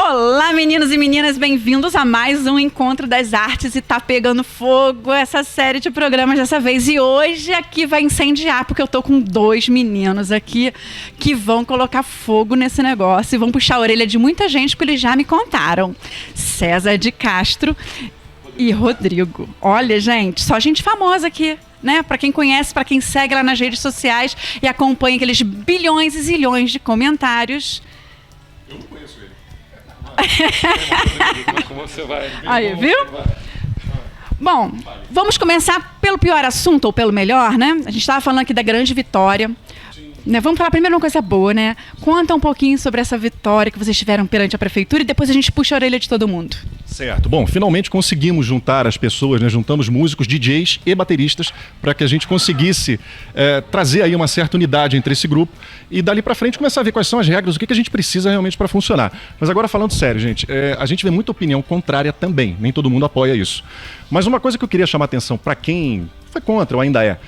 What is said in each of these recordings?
Olá, meninos e meninas, bem-vindos a mais um Encontro das Artes e tá pegando fogo essa série de programas dessa vez. E hoje aqui vai incendiar, porque eu tô com dois meninos aqui que vão colocar fogo nesse negócio e vão puxar a orelha de muita gente, porque eles já me contaram. César de Castro e Rodrigo. Olha, gente, só gente famosa aqui, né? Para quem conhece, para quem segue lá nas redes sociais e acompanha aqueles bilhões e zilhões de comentários. Eu não conheço ele. Como você vai? Aí, viu? Bom, vamos começar pelo pior assunto, ou pelo melhor, né? A gente estava falando aqui da grande vitória. Né? Vamos falar primeiro uma coisa boa, né? Conta um pouquinho sobre essa vitória que vocês tiveram perante a prefeitura e depois a gente puxa a orelha de todo mundo. Certo. Bom, finalmente conseguimos juntar as pessoas, né? Juntamos músicos, DJs e bateristas para que a gente conseguisse trazer aí uma certa unidade entre esse grupo e dali para frente começar a ver quais são as regras, o que a gente precisa realmente para funcionar. Mas agora falando sério, gente, a gente vê muita opinião contrária também, nem todo mundo apoia isso. Mas uma coisa que eu queria chamar a atenção para quem foi contra ou ainda é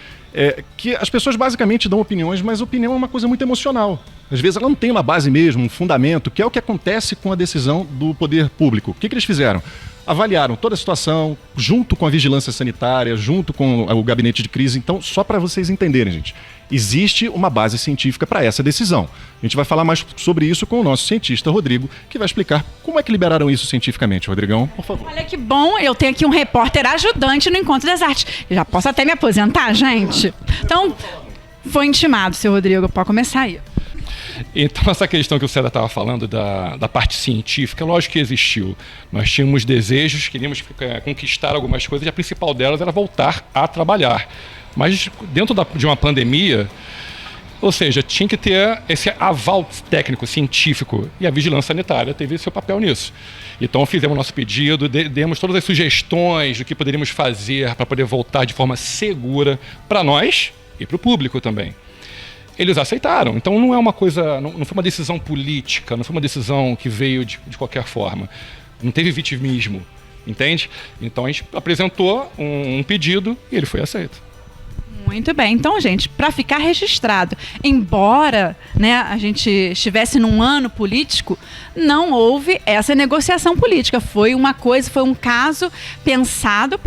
que as pessoas basicamente dão opiniões, mas opinião é uma coisa muito emocional. Às vezes ela não tem uma base mesmo, um fundamento, que é o que acontece com a decisão do poder público. O que eles fizeram? Avaliaram toda a situação, junto com a vigilância sanitária, junto com o gabinete de crise. Então, só para vocês entenderem, gente, existe uma base científica para essa decisão. A gente vai falar mais sobre isso com o nosso cientista, Rodrigo, que vai explicar como é que liberaram isso cientificamente. Rodrigão, por favor. Olha que bom, eu tenho aqui um repórter ajudante no Encontro das Artes. Já posso até me aposentar, gente? Então, foi intimado, seu Rodrigo, pode começar aí. Então, essa questão que o César estava falando da parte científica, lógico que existiu. Nós tínhamos desejos, queríamos conquistar algumas coisas e a principal delas era voltar a trabalhar. Mas dentro de uma pandemia, ou seja, tinha que ter esse aval técnico, científico, e a vigilância sanitária teve seu papel nisso. Então fizemos nosso pedido, demos todas as sugestões do que poderíamos fazer para poder voltar de forma segura para nós e para o público também. Eles aceitaram, então não é uma coisa, não foi uma decisão política, não foi uma decisão que veio de qualquer forma, não teve vitimismo, entende? Então a gente apresentou um pedido e ele foi aceito. Muito bem, então, gente, para ficar registrado, embora, né, a gente estivesse num ano político, não houve essa negociação política, foi um caso pensado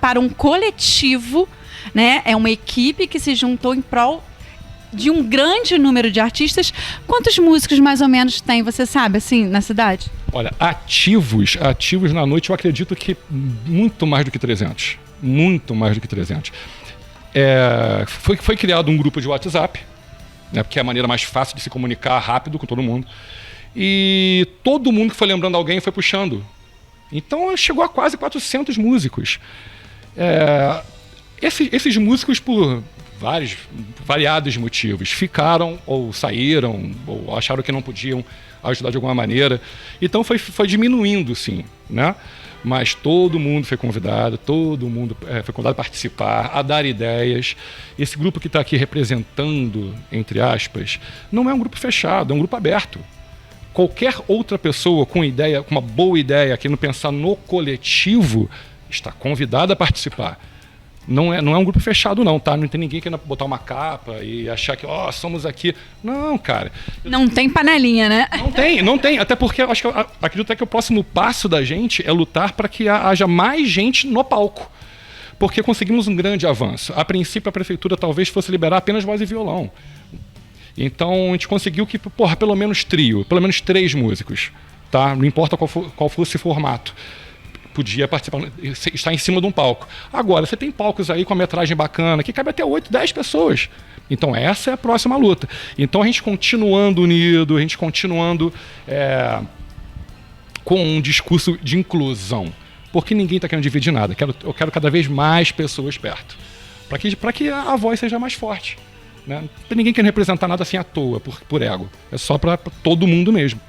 para um coletivo, né, é uma equipe que se juntou em prol de um grande número de artistas. Quantos músicos mais ou menos tem, você sabe, assim, na cidade? Olha, ativos na noite eu acredito que muito mais do que 300. Muito mais do que 300. Foi criado um grupo de WhatsApp, né, porque é a maneira mais fácil de se comunicar rápido com todo mundo. E todo mundo que foi lembrando alguém foi puxando. Então chegou a quase 400 músicos. Esses músicos, por variados motivos, ficaram ou saíram ou acharam que não podiam ajudar de alguma maneira, então foi diminuindo, sim, né? Mas todo mundo foi convidado, todo mundo foi convidado a participar, a dar ideias. Esse grupo que está aqui representando, entre aspas, não é um grupo fechado, é um grupo aberto. Qualquer outra pessoa com uma boa ideia, querendo pensar no coletivo, está convidada a participar. Não é um grupo fechado, não, tá? Não tem ninguém querendo botar uma capa e achar que, somos aqui. Não, cara. Não tem panelinha, né? Não tem. Até porque eu acredito até que o próximo passo da gente é lutar para que haja mais gente no palco. Porque conseguimos um grande avanço. A princípio, a prefeitura talvez fosse liberar apenas voz e violão. Então, a gente conseguiu que, pelo menos trio, pelo menos 3 músicos, tá? Não importa qual fosse o formato. Podia participar, estar em cima de um palco. Agora, você tem palcos aí com a metragem bacana, que cabe até 8, 10 pessoas. Então, essa é a próxima luta. Então, a gente continuando unido, a gente continuando com um discurso de inclusão. Porque ninguém está querendo dividir nada. Eu quero cada vez mais pessoas perto. Para que a voz seja mais forte. Né? Não tem ninguém querendo representar nada assim à toa, por ego. É só para todo mundo mesmo.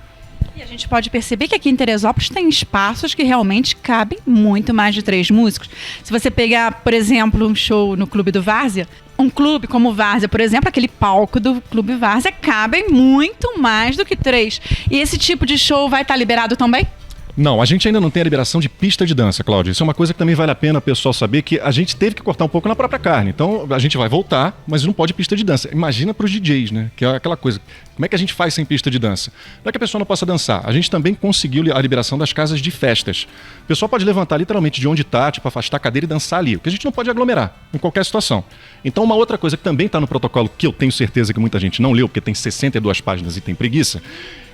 E a gente pode perceber que aqui em Teresópolis tem espaços que realmente cabem muito mais de 3 músicos. Se você pegar, por exemplo, um show no Clube do Várzea, um clube como o Várzea, por exemplo, aquele palco do Clube Várzea, cabem muito mais do que 3. E esse tipo de show vai estar liberado também? Não, a gente ainda não tem a liberação de pista de dança, Cláudio. Isso é uma coisa que também vale a pena o pessoal saber, que a gente teve que cortar um pouco na própria carne. Então, a gente vai voltar, mas não pode pista de dança. Imagina para os DJs, né? Que é aquela coisa, como é que a gente faz sem pista de dança? Não é que a pessoa não possa dançar. A gente também conseguiu a liberação das casas de festas. O pessoal pode levantar literalmente de onde está, tipo, afastar a cadeira e dançar ali. O que a gente não pode aglomerar, em qualquer situação. Então, uma outra coisa que também está no protocolo, que eu tenho certeza que muita gente não leu, porque tem 62 páginas e tem preguiça,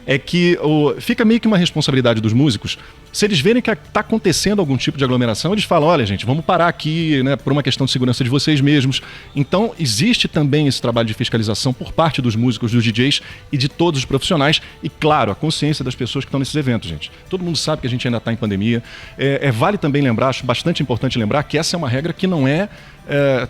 é que fica meio que uma responsabilidade dos músicos. Se eles verem que está acontecendo algum tipo de aglomeração, eles falam, olha gente, vamos parar aqui, né, por uma questão de segurança de vocês mesmos. Então existe também esse trabalho de fiscalização por parte dos músicos, dos DJs e de todos os profissionais e, claro, a consciência das pessoas que estão nesses eventos, gente. Todo mundo sabe que a gente ainda está em pandemia. Vale também lembrar, acho bastante importante lembrar que essa é uma regra que não é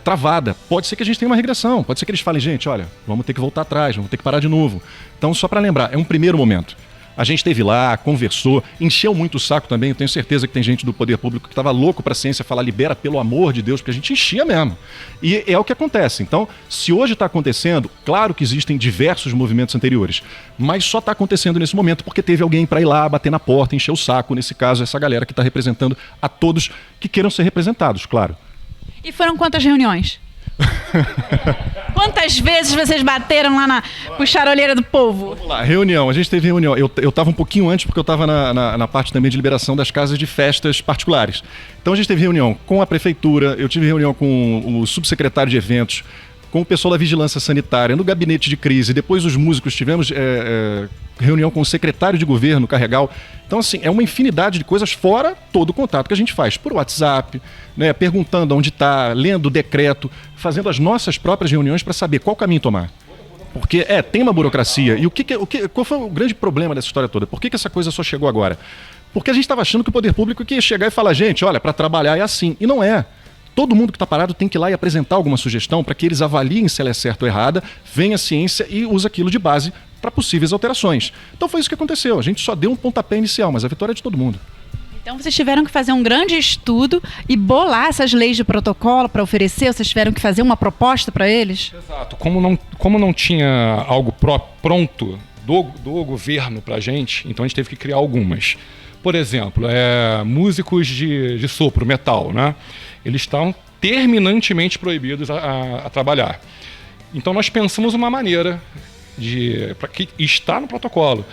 travada. Pode ser que a gente tenha uma regressão, pode ser que eles falem, gente, olha, vamos ter que voltar atrás, vamos ter que parar de novo. Então, só para lembrar, é um primeiro momento. A gente esteve lá, conversou, encheu muito o saco também. Eu tenho certeza que tem gente do poder público que estava louco para a ciência falar, libera pelo amor de Deus, porque a gente enchia mesmo. E é o que acontece. Então, se hoje está acontecendo, claro que existem diversos movimentos anteriores, mas só está acontecendo nesse momento porque teve alguém para ir lá, bater na porta, encher o saco. Nesse caso, essa galera que está representando a todos que queiram ser representados, claro. E foram quantas reuniões? Quantas vezes vocês bateram lá na puxaroleira do povo? Vamos lá, reunião. A gente teve reunião. Eu estava um pouquinho antes, porque eu estava na parte também de liberação das casas de festas particulares. Então a gente teve reunião com a prefeitura, eu tive reunião com o subsecretário de eventos, com o pessoal da vigilância sanitária, no gabinete de crise, depois os músicos, tivemos reunião com o secretário de governo, Carregal. Então, assim, é uma infinidade de coisas fora todo o contato que a gente faz por WhatsApp, né, perguntando onde está, lendo o decreto, fazendo as nossas próprias reuniões para saber qual caminho tomar. Porque tem uma burocracia. E qual foi o grande problema dessa história toda? Por que essa coisa só chegou agora? Porque a gente estava achando que o poder público ia chegar e falar, gente, olha, para trabalhar é assim. E não é. Todo mundo que está parado tem que ir lá e apresentar alguma sugestão para que eles avaliem se ela é certa ou errada, venha a ciência e use aquilo de base para possíveis alterações. Então foi isso que aconteceu. A gente só deu um pontapé inicial, mas a vitória é de todo mundo. Então vocês tiveram que fazer um grande estudo e bolar essas leis de protocolo para oferecer? Vocês tiveram que fazer uma proposta para eles? Exato. Como não tinha algo pronto do governo para a gente, então a gente teve que criar algumas. Por exemplo, músicos de sopro, metal, né? Eles estão terminantemente proibidos a trabalhar. Então nós pensamos uma maneira para que está no protocolo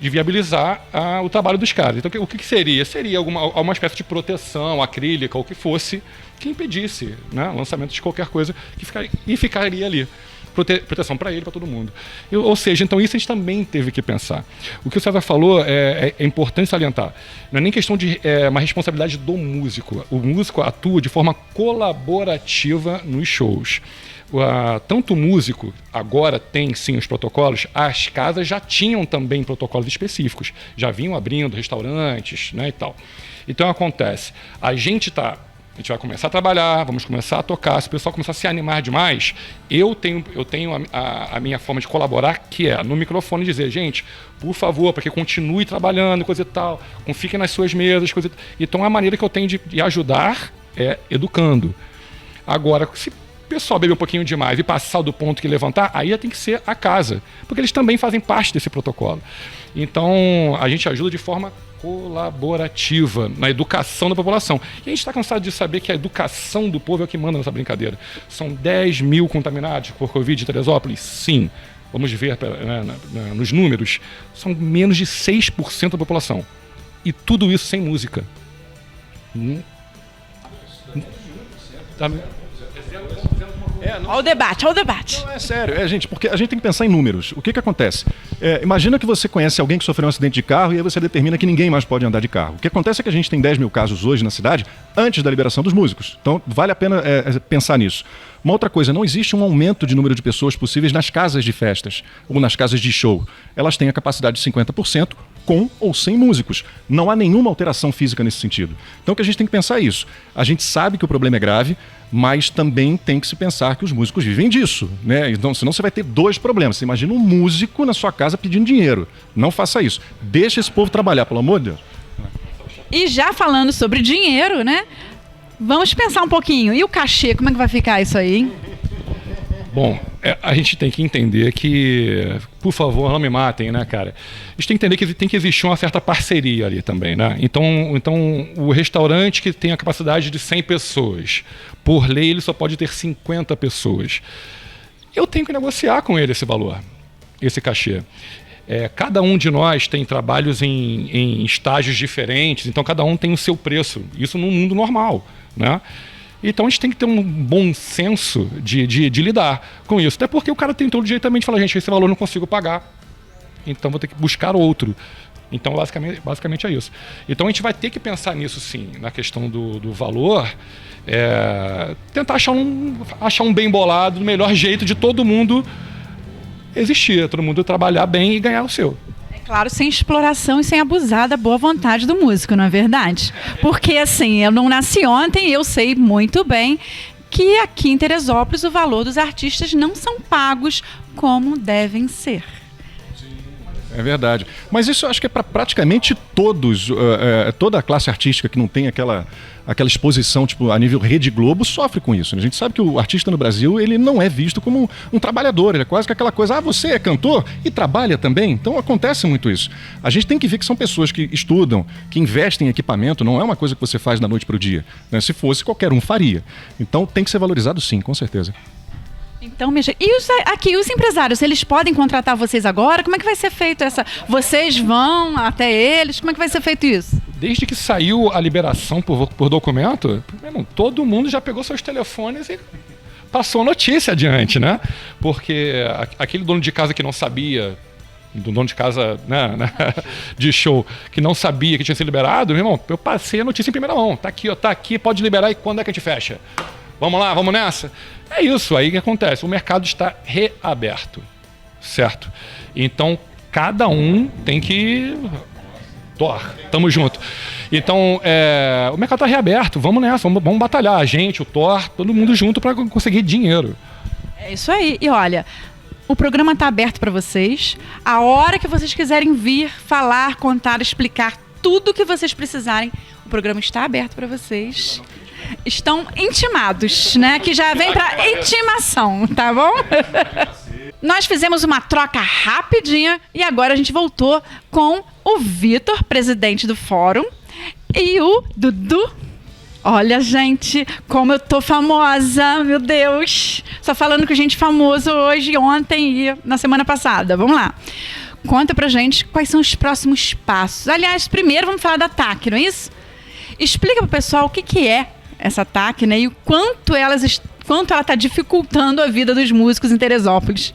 de viabilizar o trabalho dos caras. Então o que seria? Seria alguma espécie de proteção acrílica ou que fosse que impedisse, né, o lançamento de qualquer coisa que ficaria ali. Proteção para ele, para todo mundo. Ou seja, então isso a gente também teve que pensar. O que o César falou é importante salientar. Não é nem questão de uma responsabilidade do músico. O músico atua de forma colaborativa nos shows. Tanto o músico agora tem sim os protocolos, as casas já tinham também protocolos específicos. Já vinham abrindo restaurantes, né, e tal. Então acontece, a gente vai começar a trabalhar, vamos começar a tocar. Se o pessoal começar a se animar demais, eu tenho a minha forma de colaborar, que é no microfone dizer, gente, por favor, para que continue trabalhando, coisa e tal, fiquem nas suas mesas, coisa e tal. Então a maneira que eu tenho de ajudar é educando. Agora, se o pessoal beber um pouquinho demais e passar do ponto que levantar, aí tem que ser a casa, porque eles também fazem parte desse protocolo. Então a gente ajuda de forma colaborativa na educação da população. E a gente está cansado de saber que a educação do povo é o que manda nessa brincadeira. São 10 mil contaminados por Covid em Teresópolis? Sim. Vamos ver nos números. São menos de 6% da população. E tudo isso sem música. Olha o debate, olha o debate. Não, é sério, gente, porque a gente tem que pensar em números. O que acontece? Imagina que você conhece alguém que sofreu um acidente de carro e aí você determina que ninguém mais pode andar de carro. O que acontece é que a gente tem 10 mil casos hoje na cidade antes da liberação dos músicos. Então, vale a pena pensar nisso. Uma outra coisa, não existe um aumento de número de pessoas possíveis nas casas de festas ou nas casas de show. Elas têm a capacidade de 50%, com ou sem músicos. Não há nenhuma alteração física nesse sentido. Então, o que a gente tem que pensar é isso. A gente sabe que o problema é grave, mas também tem que se pensar que os músicos vivem disso, né? Então, senão você vai ter dois problemas. Você imagina um músico na sua casa pedindo dinheiro. Não faça isso. Deixa esse povo trabalhar, pelo amor de Deus. E já falando sobre dinheiro, né? Vamos pensar um pouquinho. E o cachê, como é que vai ficar isso aí, hein? Bom, a gente tem que entender que, por favor, não me matem, né, cara? A gente tem que entender que tem que existir uma certa parceria ali também, né? Então o restaurante que tem a capacidade de 100 pessoas, por lei ele só pode ter 50 pessoas. Eu tenho que negociar com ele esse valor, esse cachê. Cada um de nós tem trabalhos em estágios diferentes, então cada um tem o seu preço. Isso num mundo normal, né? Então a gente tem que ter um bom senso de lidar com isso. Até porque o cara tem todo jeito também de falar, gente, esse valor eu não consigo pagar, então vou ter que buscar outro. Então basicamente é isso. Então a gente vai ter que pensar nisso sim, na questão do valor, tentar achar um bem bolado, do melhor jeito de todo mundo existir, todo mundo trabalhar bem e ganhar o seu. Claro, sem exploração e sem abusar da boa vontade do músico, não é verdade? Porque, assim, eu não nasci ontem e eu sei muito bem que aqui em Teresópolis o valor dos artistas não são pagos como devem ser. É verdade. Mas isso eu acho que é para praticamente todos, toda a classe artística que não tem aquela exposição tipo, a nível Rede Globo sofre com isso. Né? A gente sabe que o artista no Brasil ele não é visto como um trabalhador, ele é quase que aquela coisa, você é cantor e trabalha também? Então acontece muito isso. A gente tem que ver que são pessoas que estudam, que investem em equipamento, não é uma coisa que você faz da noite para o dia. Né? Se fosse, qualquer um faria. Então tem que ser valorizado sim, com certeza. Então, aqui, os empresários, eles podem contratar vocês agora? Como é que vai ser feito essa... Vocês vão até eles? Como é que vai ser feito isso? Desde que saiu a liberação por documento, todo mundo já pegou seus telefones e passou a notícia adiante, né? Porque aquele dono de casa que não sabia, do dono de casa, né, de show, que não sabia que tinha sido liberado, meu irmão, eu passei a notícia em primeira mão. Tá aqui, pode liberar e quando é que a gente fecha? Vamos lá, vamos nessa? É isso aí que acontece. O mercado está reaberto, certo? Então, cada um tem que... Tamo junto. Então, o mercado está reaberto. Vamos nessa, vamos batalhar. A gente, o Thor, todo mundo junto para conseguir dinheiro. É isso aí. E olha, o programa está aberto para vocês. A hora que vocês quiserem vir, falar, contar, explicar tudo o que vocês precisarem, o programa está aberto para vocês. Estão intimados, né? Que já vem para intimação, tá bom? Nós fizemos uma troca rapidinha e agora a gente voltou com o Vitor, presidente do fórum, e o Dudu. Olha, gente, como eu tô famosa, meu Deus. Só falando com gente famosa hoje, ontem e na semana passada. Vamos lá. Conta pra gente quais são os próximos passos. Aliás, primeiro vamos falar da TAC, não é isso? Explica pro pessoal o que é essa TAC, né? E o quanto ela está dificultando a vida dos músicos em Teresópolis.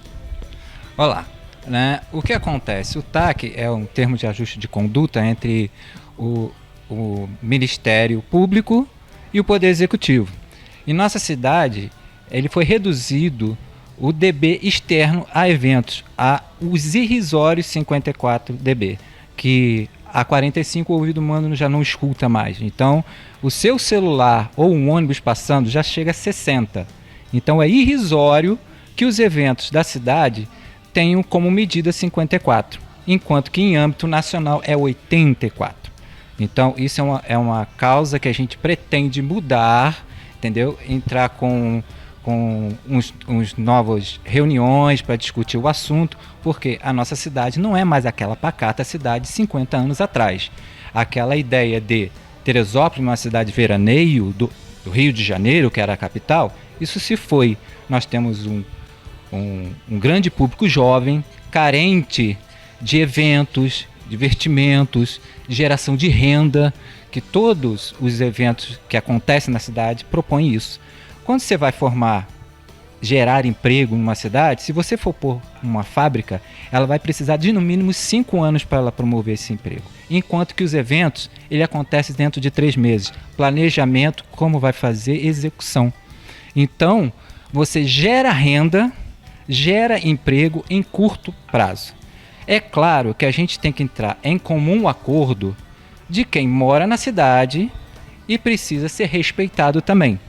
Olá, né? O que acontece? O TAC é um termo de ajuste de conduta entre o Ministério Público e o Poder Executivo. Em nossa cidade, ele foi reduzido o dB externo a eventos, a os irrisórios 54 dB, que a 45 o ouvido humano já não escuta mais. Então, o seu celular ou um ônibus passando já chega a 60. Então, é irrisório que os eventos da cidade tenham como medida 54, enquanto que em âmbito nacional é 84. Então, isso é uma causa que a gente pretende mudar, entendeu? Entrar com uns novas reuniões para discutir o assunto, porque a nossa cidade não é mais aquela pacata cidade de 50 anos atrás. Aquela ideia de Teresópolis, uma cidade veraneio do Rio de Janeiro, que era a capital, isso se foi. Nós temos um grande público jovem, carente de eventos, divertimentos, de geração de renda, que todos os eventos que acontecem na cidade propõem isso. Quando você vai gerar emprego numa cidade, se você for pôr uma fábrica, ela vai precisar de no mínimo 5 anos para ela promover esse emprego. Enquanto que os eventos, ele acontece dentro de 3 meses. Planejamento, como vai fazer, execução. Então, você gera renda, gera emprego em curto prazo. É claro que a gente tem que entrar em comum acordo de quem mora na cidade e precisa ser respeitado também.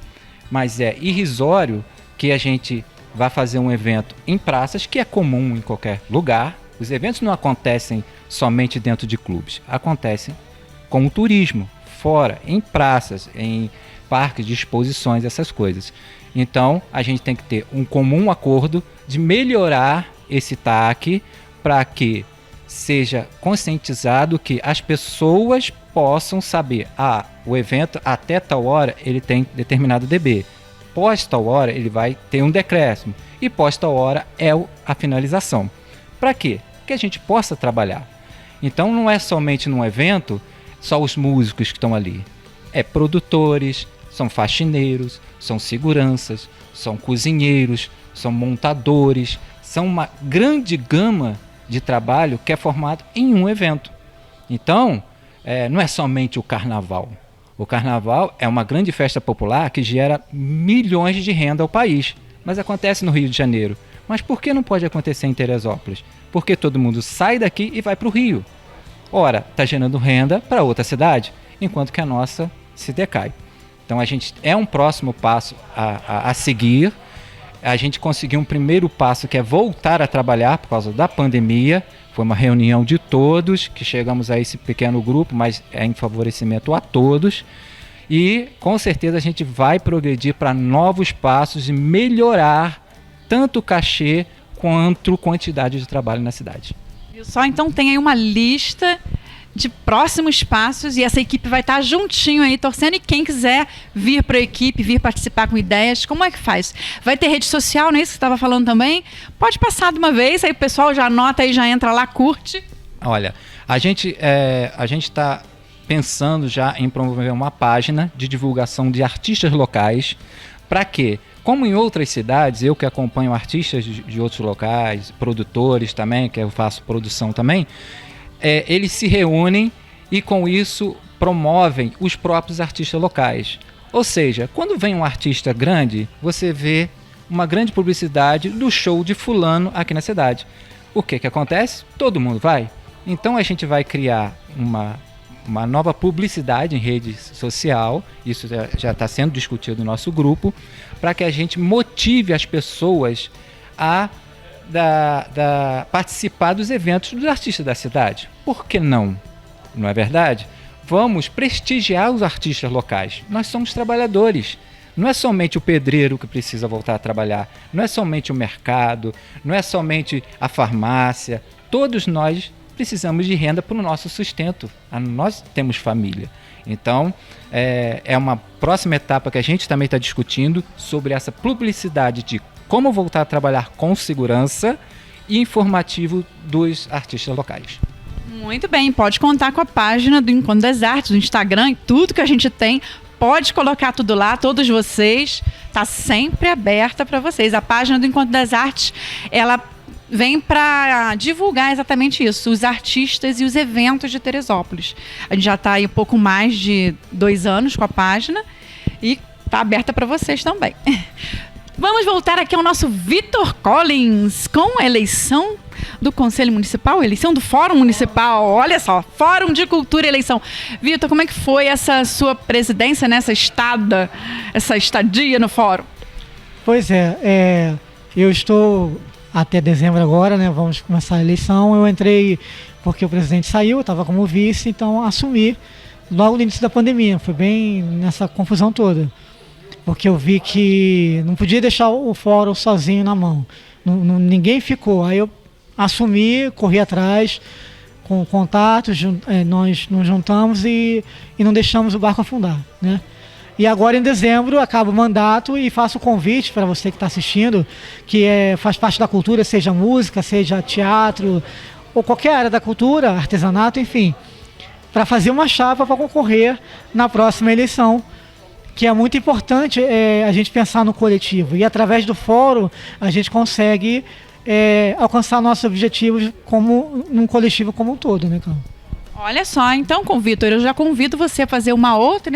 Mas é irrisório que a gente vá fazer um evento em praças, que é comum em qualquer lugar. Os eventos não acontecem somente dentro de clubes, acontecem com o turismo, fora, em praças, em parques de exposições, essas coisas. Então, a gente tem que ter um comum acordo de melhorar esse TAC para que seja conscientizado que as pessoas possam saber, o evento até tal hora ele tem determinado DB, pós tal hora ele vai ter um decréscimo e pós tal hora é a finalização. Para quê? Que a gente possa trabalhar. Então não é somente num evento só os músicos que estão ali, é produtores, são faxineiros, são seguranças, são cozinheiros, são montadores, são uma grande gama de trabalho que é formado em um evento. Então, não é somente o carnaval. O carnaval é uma grande festa popular que gera milhões de renda ao país, mas acontece no Rio de Janeiro. Mas por que não pode acontecer em Teresópolis? Porque todo mundo sai daqui e vai para o Rio. Ora, está gerando renda para outra cidade, enquanto que a nossa se decai. Então, a gente é um próximo passo a seguir. A gente conseguiu um primeiro passo que é voltar a trabalhar por causa da pandemia. Foi uma reunião de todos que chegamos a esse pequeno grupo, mas é em favorecimento a todos. E com certeza a gente vai progredir para novos passos e melhorar tanto o cachê quanto quantidade de trabalho na cidade. Só então tem aí uma lista de próximos passos e essa equipe vai estar juntinho aí torcendo, e quem quiser vir para a equipe, vir participar com ideias, como é que faz? Vai ter rede social, não é isso que você estava falando também? Pode passar de uma vez, aí o pessoal já anota aí, já entra lá, curte. Olha, a gente está pensando já em promover uma página de divulgação de artistas locais, para quê? Como em outras cidades, eu que acompanho artistas de outros locais, produtores também, que eu faço produção também, eles se reúnem e com isso promovem os próprios artistas locais. Ou seja, quando vem um artista grande, você vê uma grande publicidade do show de fulano aqui na cidade. O que acontece? Todo mundo vai. Então a gente vai criar uma nova publicidade em rede social, isso já está sendo discutido no nosso grupo, para que a gente motive as pessoas a participar dos eventos dos artistas da cidade. Por que não? Não é verdade? Vamos prestigiar os artistas locais. Nós somos trabalhadores. Não é somente o pedreiro que precisa voltar a trabalhar, não é somente o mercado, não é somente a farmácia. Todos nós precisamos de renda para o nosso sustento. Nós temos família. Então, é uma próxima etapa que a gente também está discutindo sobre essa publicidade de como voltar a trabalhar com segurança e informativo dos artistas locais. Muito bem, pode contar com a página do Encontro das Artes, do Instagram e tudo que a gente tem. Pode colocar tudo lá, todos vocês. Está sempre aberta para vocês. A página do Encontro das Artes, ela vem para divulgar exatamente isso, os artistas e os eventos de Teresópolis. A gente já está aí um pouco mais de 2 anos com a página e está aberta para vocês também. Vamos voltar aqui ao nosso Vitor Collins com a eleição do Conselho Municipal, eleição do Fórum Municipal. Olha só, Fórum de Cultura e Eleição. Vitor, como é que foi essa sua presidência, nessa estadia no Fórum? Pois eu estou até dezembro agora, né? Vamos começar a eleição. Eu entrei porque o presidente saiu, eu estava como vice, então assumi logo no início da pandemia. Foi bem nessa confusão toda. Porque eu vi que não podia deixar o fórum sozinho na mão. Ninguém ficou. Aí eu assumi, corri atrás, com contatos, nós nos juntamos e não deixamos o barco afundar, né? E agora em dezembro acaba o mandato e faço o convite para você que está assistindo, que faz parte da cultura, seja música, seja teatro, ou qualquer área da cultura, artesanato, enfim, para fazer uma chapa para concorrer na próxima eleição, que é muito importante a gente pensar no coletivo. E através do fórum a gente consegue alcançar nossos objetivos como num coletivo como um todo, né, Carlos? Olha só, então, Vitor, eu já convido você a fazer uma outra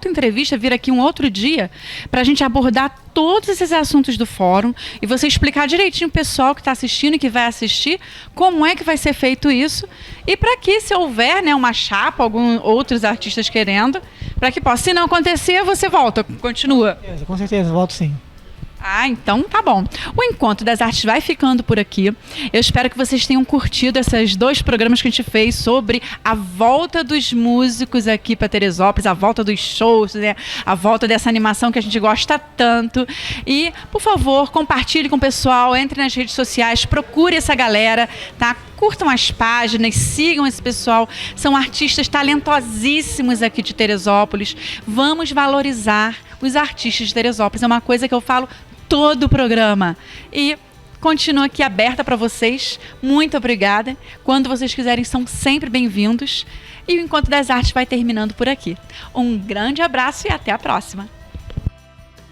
entrevista, vir aqui um outro dia, para a gente abordar todos esses assuntos do fórum e você explicar direitinho o pessoal que está assistindo e que vai assistir como é que vai ser feito isso e para que, se houver uma chapa, outros artistas querendo, para que possa. Se não acontecer, você volta, continua. Com certeza, volto sim. Ah, então tá bom. O Encontro das Artes vai ficando por aqui. Eu espero que vocês tenham curtido esses 2 programas que a gente fez sobre a volta dos músicos aqui para Teresópolis, a volta dos shows, né? A volta dessa animação que a gente gosta tanto. E, por favor, compartilhe com o pessoal, entre nas redes sociais, procure essa galera, tá? Curtam as páginas, sigam esse pessoal. São artistas talentosíssimos aqui de Teresópolis. Vamos valorizar os artistas de Teresópolis. É uma coisa que eu falo todo o programa. E continuo aqui aberta para vocês. Muito obrigada. Quando vocês quiserem, são sempre bem-vindos. E o Encontro das Artes vai terminando por aqui. Um grande abraço e até a próxima.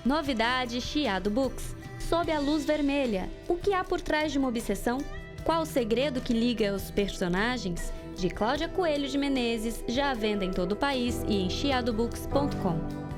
Novidade Chiado Books. Sob a luz vermelha. O que há por trás de uma obsessão? Qual o segredo que liga os personagens? De Cláudia Coelho de Menezes, já à venda em todo o país e em chiadobooks.com.